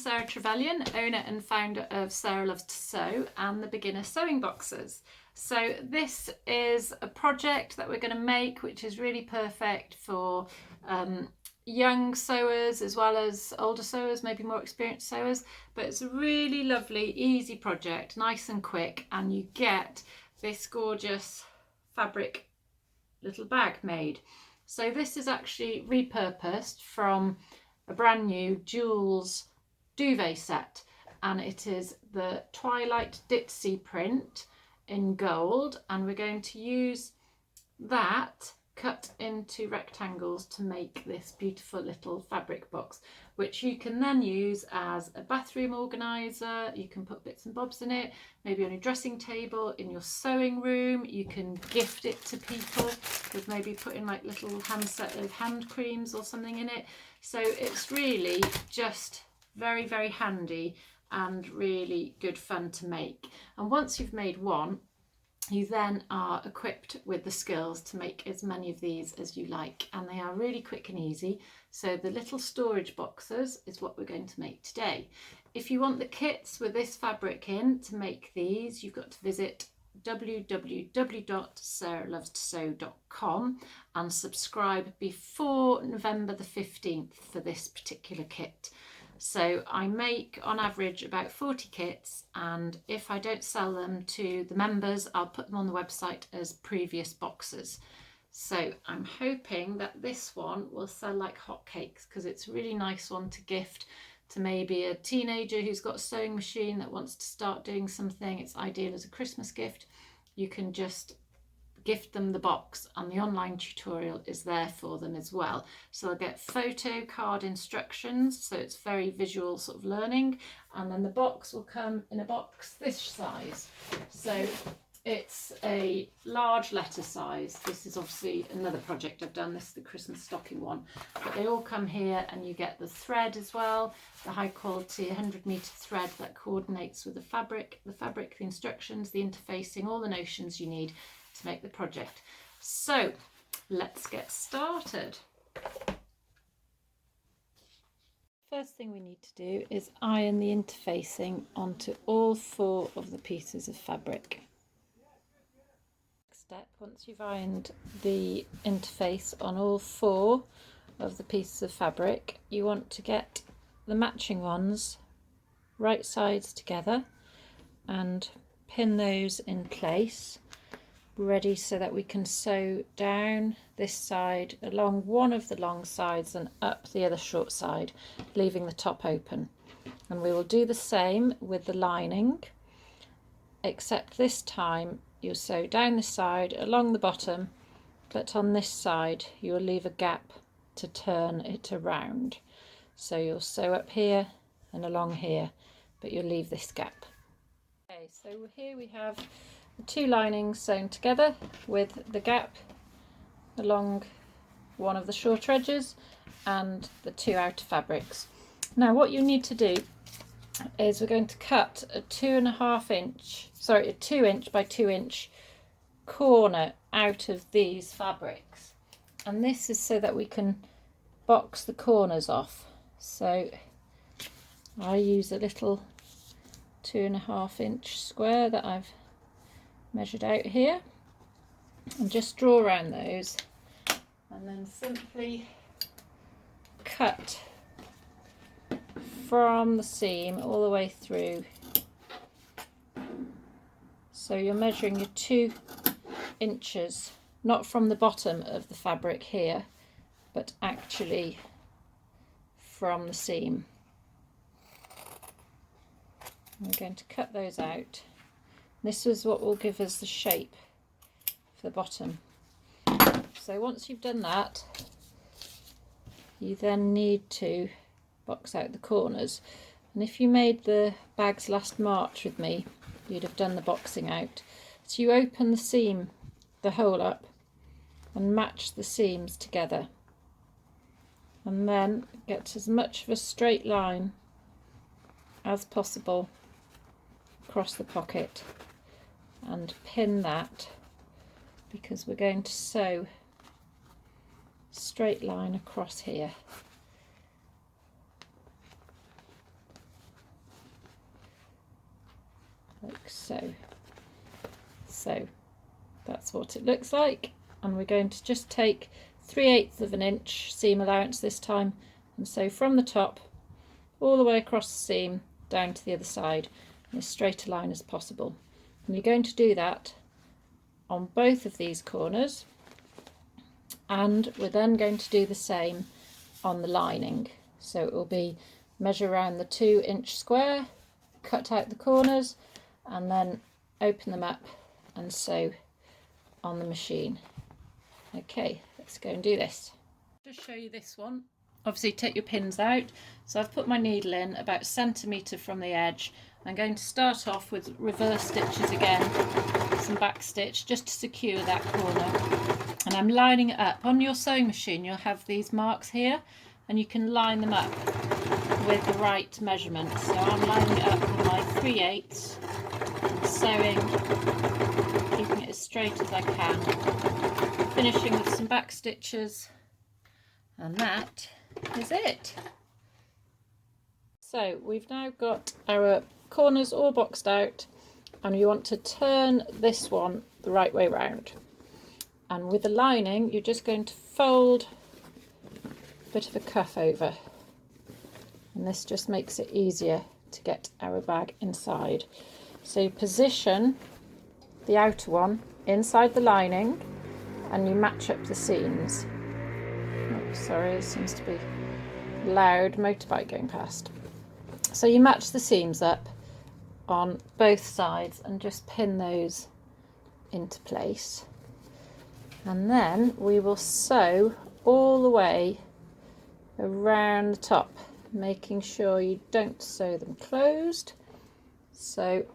Sarah Trevelyan, owner and founder of Sarah Loves to Sew and the Beginner Sewing Boxes. So this is a project that we're going to make which is really perfect for young sewers as well as older sewers, maybe more experienced sewers, but it's a really lovely, easy project, nice and quick, and you get this gorgeous fabric little bag made. So this is actually repurposed from a brand new Joules duvet set, and it is the Twilight Ditsy print in gold, and we're going to use that cut into rectangles to make this beautiful little fabric box, which you can then use as a bathroom organizer. You can put bits and bobs in it, maybe on your dressing table, in your sewing room. You can gift it to people with maybe putting like little set of hand creams or something in it. So it's really just very, very handy and really good fun to make. And once you've made one, you then are equipped with the skills to make as many of these as you like, and they are really quick and easy. So the little storage boxes is what we're going to make today. If you want the kits with this fabric in to make these, you've got to visit www.sarahlovestosew.com and subscribe before November the 15th for this particular kit. So I make on average about 40 kits, and if I don't sell them to the members, I'll put them on the website as previous boxes. So I'm hoping that this one will sell like hotcakes, because it's a really nice one to gift to maybe a teenager who's got a sewing machine that wants to start doing something. It's ideal as a Christmas gift. You can just gift them the box, and the online tutorial is there for them as well. So they'll get photo card instructions, so it's very visual sort of learning, and then the box will come in a box this size. So it's a large letter size. This is obviously another project I've done. This is the Christmas stocking one, but they all come here, and you get the thread as well, the high quality 100-meter thread that coordinates with the fabric, the instructions, the interfacing, all the notions you need to make the project. So let's get started. First thing we need to do is iron the interfacing onto all 4 of the pieces of fabric. Next step, once you've ironed the interface on all 4 of the pieces of fabric, you want to get the matching ones right sides together and pin those in place, ready so that we can sew down this side along one of the long sides and up the other short side, leaving the top open. And we will do the same with the lining, except this time you'll sew down the side along the bottom, but on this side you'll leave a gap to turn it around. So you'll sew up here and along here, but you'll leave this gap. Okay, so here we have the 2 linings sewn together with the gap along one of the short edges and the 2 outer fabrics. Now what you need to do is we're going to cut a 2 inch by 2 inch corner out of these fabrics, and this is so that we can box the corners off. So I use a little 2.5 inch square that I've measured out here, and just draw around those, and then simply cut from the seam all the way through. So you're measuring your 2 inches, not from the bottom of the fabric here, but actually from the seam. We're going to cut those out. This is what will give us the shape for the bottom. So once you've done that, you then need to box out the corners. And if you made the bags last March with me, you'd have done the boxing out. So you open the seam, the hole up, and match the seams together. And then get as much of a straight line as possible across the pocket and pin that, because we're going to sew straight line across here. so. So that's what it looks like, and we're going to just take 3/8 of an inch seam allowance this time, and sew from the top all the way across the seam down to the other side in as straight a line as possible. And you're going to do that on both of these corners, and we're then going to do the same on the lining. So it will be measure around the 2-inch square, cut out the corners, and then open them up and sew on the machine. Okay, let's go and do this. Just show you this one. Obviously take your pins out. So I've put my needle in about a centimetre from the edge. I'm going to start off with reverse stitches again, some back stitch just to secure that corner. And I'm lining it up. On your sewing machine you'll have these marks here, and you can line them up with the right measurement. So I'm lining it up with my 3/8, sewing, keeping it as straight as I can, finishing with some back stitches, and that is it. So we've now got our corners all boxed out, and you want to turn this one the right way round, and with the lining you're just going to fold a bit of a cuff over, and this just makes it easier to get our bag inside. So you position the outer one inside the lining and you match up the seams. Oh, sorry, it seems to be loud motorbike going past. So you match the seams up on both sides and just pin those into place, and then we will sew all the way around the top, making sure you don't sew them closed. So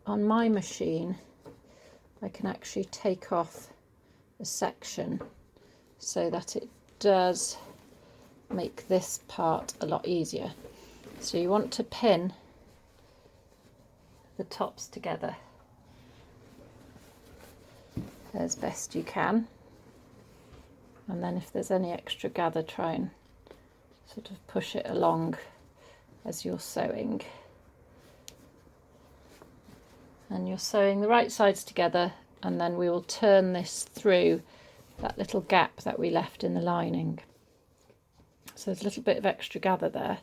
on my machine I can actually take off a section so that it does make this part a lot easier. So you want to pin the tops together as best you can, and then if there's any extra gather, try and sort of push it along as you're sewing. And you're sewing the right sides together, and then we will turn this through that little gap that we left in the lining. So there's a little bit of extra gather there,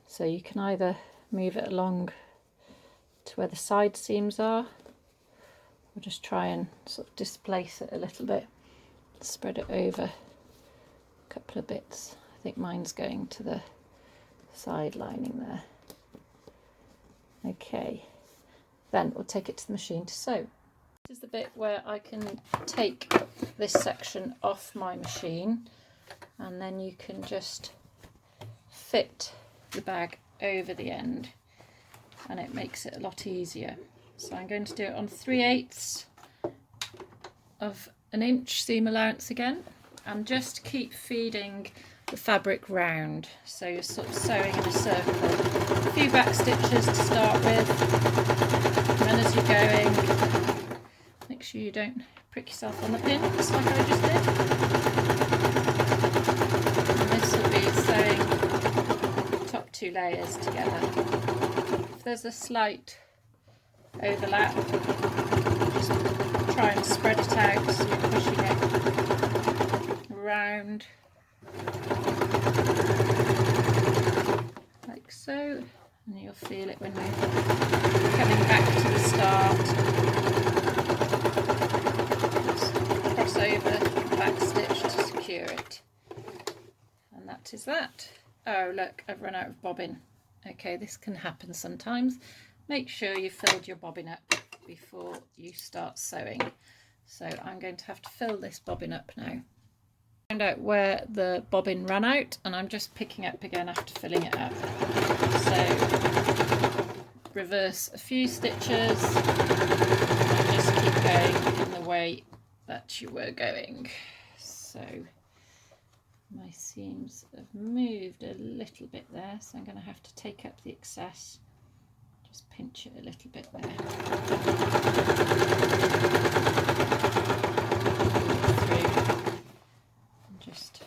so you can either move it along to where the side seams are, or just try and sort of displace it a little bit, spread it over a couple of bits. I think mine's going to the side lining there. Okay, then we'll take it to the machine to sew. This is the bit where I can take this section off my machine, and then you can just fit the bag over the end, and it makes it a lot easier. So I'm going to do it on 3/8 of an inch seam allowance again, and just keep feeding the fabric round, so you're sort of sewing in a circle. A few back stitches to start with, and then as you're going, make sure you don't prick yourself on the pins like I just did. And this will be sewing the top 2 layers together. If there's a slight overlap, just try and spread it out so you're pushing it around like so, and you'll feel it when we're coming back to the start. Just cross over the back stitch to secure it, and that is that. Oh look, I've run out of bobbin. Okay, this can happen sometimes. Make sure you filled your bobbin up before you start sewing. So I'm going to have to fill this bobbin up now. Found out where the bobbin ran out, and I'm just picking up again after filling it up. So reverse a few stitches and just keep going in the way that you were going. So my seams have moved a little bit there, so I'm going to have to take up the excess, just pinch it a little bit there. Just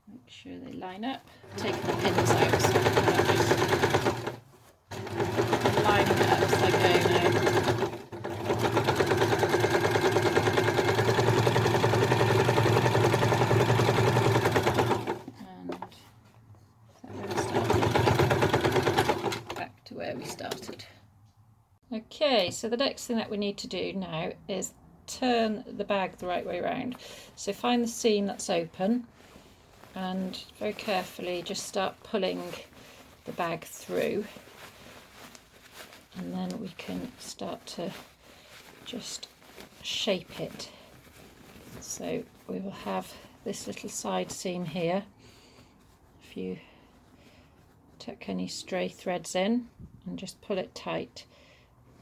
make sure they line up, taking the pins out so I'm just Okay, so the next thing that we need to do now is turn the bag the right way around. So find the seam that's open and very carefully just start pulling the bag through, and then we can start to just shape it. So we will have this little side seam here. If you tuck any stray threads in and just pull it tight,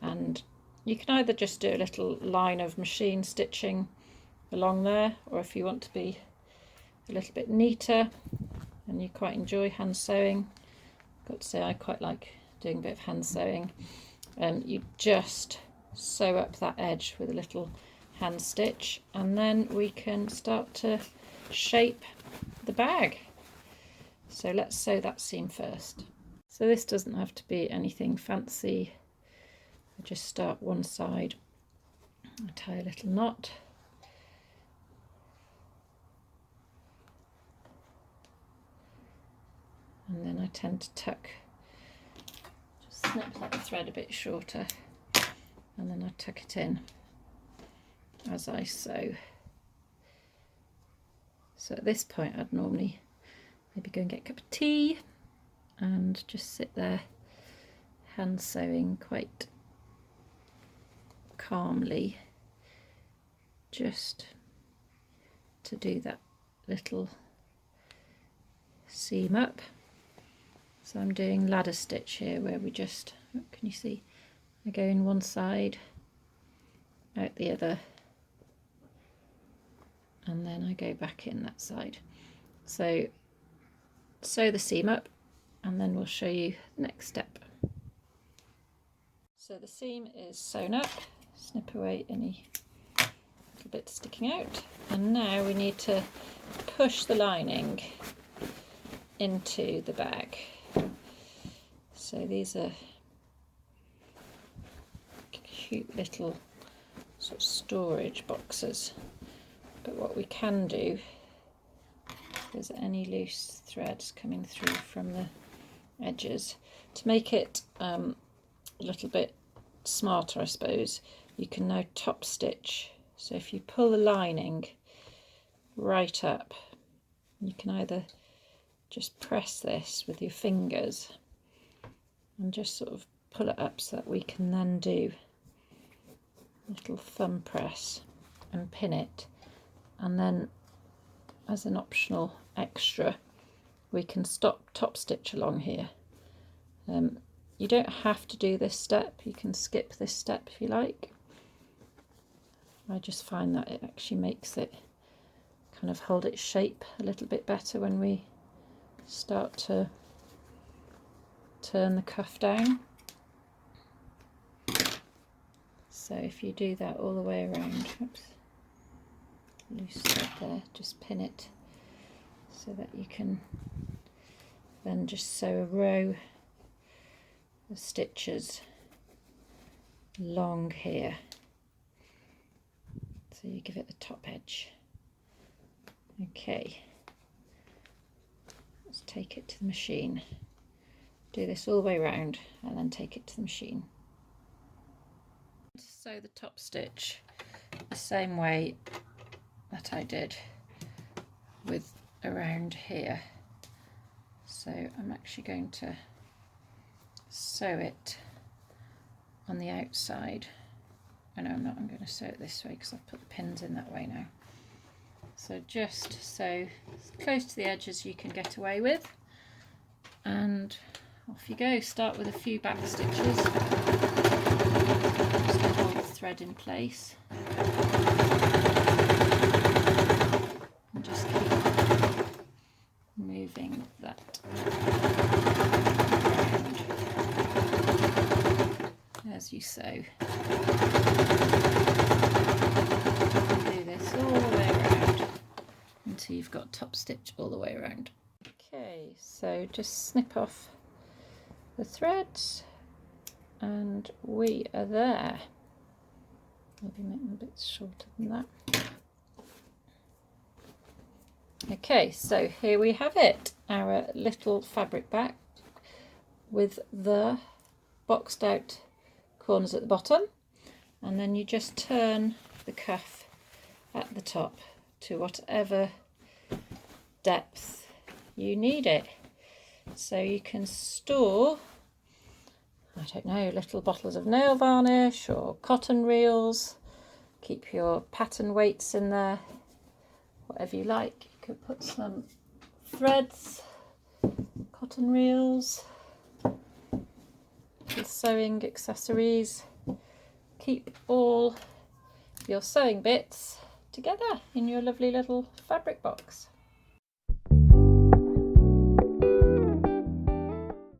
and you can either just do a little line of machine stitching along there, or if you want to be a little bit neater and you quite enjoy hand sewing, got to say I quite like doing a bit of hand sewing, you just sew up that edge with a little hand stitch, and then we can start to shape the bag. So let's sew that seam first. So this doesn't have to be anything fancy. I just start one side, I tie a little knot, and then I tend to tuck, just snip that thread a bit shorter, and then I tuck it in as I sew. So at this point I'd normally maybe go and get a cup of tea and just sit there hand sewing quite calmly, just to do that little seam up. So I'm doing ladder stitch here, where we just, can you see, I go in one side, out the other, and then I go back in that side. So sew the seam up, and then we'll show you the next step. So the seam is sewn up, snip away any little bits sticking out, and now we need to push the lining into the bag. So these are cute little sort of storage boxes, but what we can do, if there's any loose threads coming through from the edges, to make it a little bit smarter, I suppose, you can now top stitch. So if you pull the lining right up, you can either just press this with your fingers and just sort of pull it up so that we can then do a little thumb press and pin it, and then as an optional extra we can top stitch along here. You don't have to do this step, you can skip this step if you like. I just find that it actually makes it kind of hold its shape a little bit better when we start to turn the cuff down. So if you do that all the way around, oops, loose thread there, just pin it so that you can then just sew a row of stitches along here. So you give it the top edge. Okay, let's take it to the machine. Do this all the way around and then take it to the machine. Sew the top stitch the same way that I did with around here. So I'm actually going to sew it on the outside. Oh no, I'm not, I'm going to sew it this way because I've put the pins in that way now. So just sew as close to the edge as you can get away with, and off you go. Start with a few back stitches, just to hold the thread in place, and just keep moving that around as you sew. Do this all the way around until you've got top stitch all the way around. Okay, so just snip off the threads and we are there. Maybe make them a bit shorter than that. Okay, so here we have it, our little fabric bag with the boxed out corners at the bottom, and then you just turn the cuff at the top to whatever depth you need it. So you can store, I don't know, little bottles of nail varnish or cotton reels. Keep your pattern weights in there, whatever you like. You could put some threads, cotton reels, with sewing accessories. Keep all your sewing bits together in your lovely little fabric box.